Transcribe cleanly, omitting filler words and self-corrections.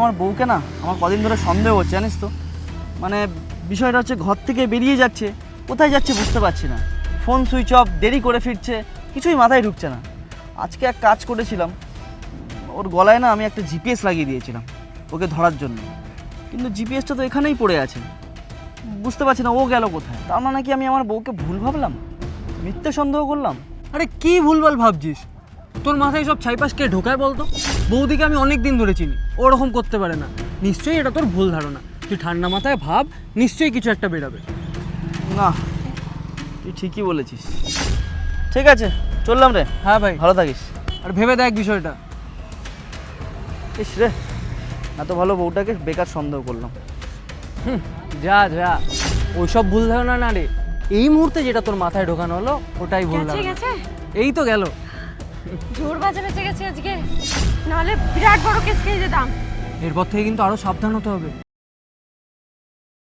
আমার বউকে না আমার কদিন ধরে সন্দেহ হচ্ছে জানিস তো। মানে বিষয়টা হচ্ছে ঘর থেকে বেরিয়ে যাচ্ছে, কোথায় যাচ্ছে বুঝতে পারছি না। ফোন সুইচ অফ, দেরি করে ফিরছে, কিছুই মাথায় ঢুকছে না। আজকে এক কাজ করেছিলাম, ওর গলায় না আমি একটা জিপিএস লাগিয়ে দিয়েছিলাম ওকে ধরার জন্য, কিন্তু জিপিএসটা তো এখানেই পড়ে আছে, বুঝতে পারছি না ও গেল কোথায়। তার মানে কি আমি আমার বউকে ভুল ভাবলাম, মিথ্যে সন্দেহ করলাম? আরে কি ভুলভাল ভাবছিস? তোর মাথায় সব ছাইপাশ কে ঢোকায় বলতো? বৌদিকে আমি অনেক দিন ধরে চিনি, ওরকম করতে পারে না। নিশ্চয়ই এটা তোর ভুল ধারণা। তুই ঠান্ডা মাথায় ভাব, নিশ্চয়ই কিছু একটা বেরোবে। না, তুই ঠিকই বলেছিস। ঠিক আছে, চললাম রে। হ্যাঁ ভাই, ভালো থাকিস। আর ভেবে দেখ বিষয়টা। ইস রে, এত ভালো বউটাকে বেকার সন্দেহ করলাম। যা যা, ওইসব ভুল ধারণা না রে। এই মুহূর্তে যেটা তোর মাথায় ঢোকানো হলো ওটাই ভুল গেছে ধারণা। গেছে এই তো গেল। জোর বাজে বেঁচে গেছি আজকে, নাহলে বিরাট বড় কেস খেয়ে যেতাম। এরপর থেকে কিন্তু আরো সাবধান হতে হবে।